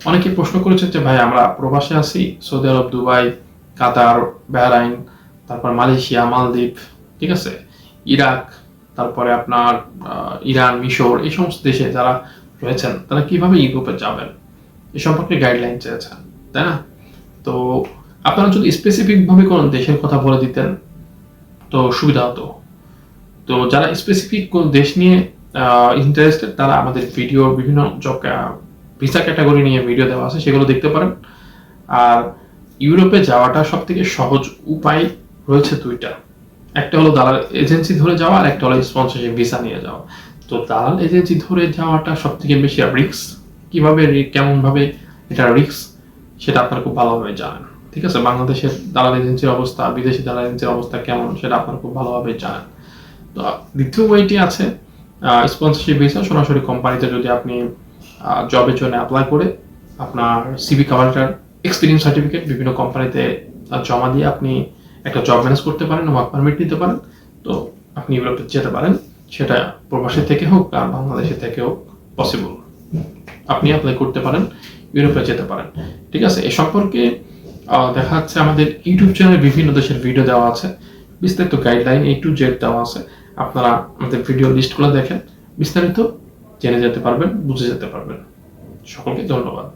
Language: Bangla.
অনেকে প্রশ্ন করেছেন যে ভাই আমরা প্রবাসে আছি, সৌদি আরব, দুবাই, কাতার, বাহরাইন, তারপর মালয়েশিয়া, মালদ্বীপ, ঠিক আছে, ইরাক, তারপরে আপনার ইরান, মিশর, এই সমস্ত দেশে যারা রয়েছেন তারা কিভাবে ইউরোপে যাবেন এ সম্পর্কে গাইডলাইন চেয়েছেন, তাই না? তো আপনারা যদি স্পেসিফিক ভাবে কোন দেশের কথা বলে দিতেন তো সুবিধা হতো। তো যারা স্পেসিফিক কোন দেশ নিয়ে ইন্টারেস্টেড তারা আমাদের ভিডিও বিভিন্ন ভিসা ক্যাটাগরি নিয়ে ভিডিও দেওয়া আছে, সেগুলো দেখতে পারেন। আর ইউরোপে যাওয়াটা সব থেকে সহজ উপায় রয়েছে দুইটা। একটা হলো দালাল এজেন্সি ধরে যাওয়া, আর একটা হলো স্পন্সরশিপ ভিসা নিয়ে যাওয়া। তো দালাল এজেন্সি ধরে যাওয়াটা সব থেকে বেশি রিস্ক। কিভাবে কেমন ভাবে এটা রিস্ক সেটা আপনারা খুব ভালোভাবে জানেন, ঠিক আছে? বাংলাদেশের দালাল এজেন্সির অবস্থা, বিদেশি দালাল এজেন্সির অবস্থা কেমন সেটা আপনারা খুব ভালোভাবে জানেন। তো দ্বিতীয় ওয়েটি আছে স্পন্সরশিপ ভিসা। সরাসরি কোম্পানিতে যদি আপনি জবের জন্য অ্যাপ্লাই করে আপনার সিভি কভারটার, এক্সপিরিয়েন্স সার্টিফিকেট বিভিন্ন কোম্পানিতে জমা দিয়ে আপনি একটা জব ম্যানেজ করতে পারেন, ওয়ার্ক পারমিট নিতে পারেন। তো আপনি ইউরোপে যেতে পারেন, সেটা প্রবাসী থেকে হোক আর বাংলাদেশে থেকে হোক পসিবল। আপনি অ্যাপ্লাই করতে পারেন, ইউরোপে যেতে পারেন, ঠিক আছে? এ সম্পর্কে দেখা যাচ্ছে আমাদের ইউটিউব চ্যানেলে বিভিন্ন দেশের ভিডিও দেওয়া আছে, বিস্তারিত গাইডলাইন A to Z দেওয়া আছে। আপনারা আমাদের ভিডিও লিস্টগুলো দেখেন, বিস্তারিত জেনে যেতে পারবেন, বুঝে যেতে পারবেন। সকলকে ধন্যবাদ।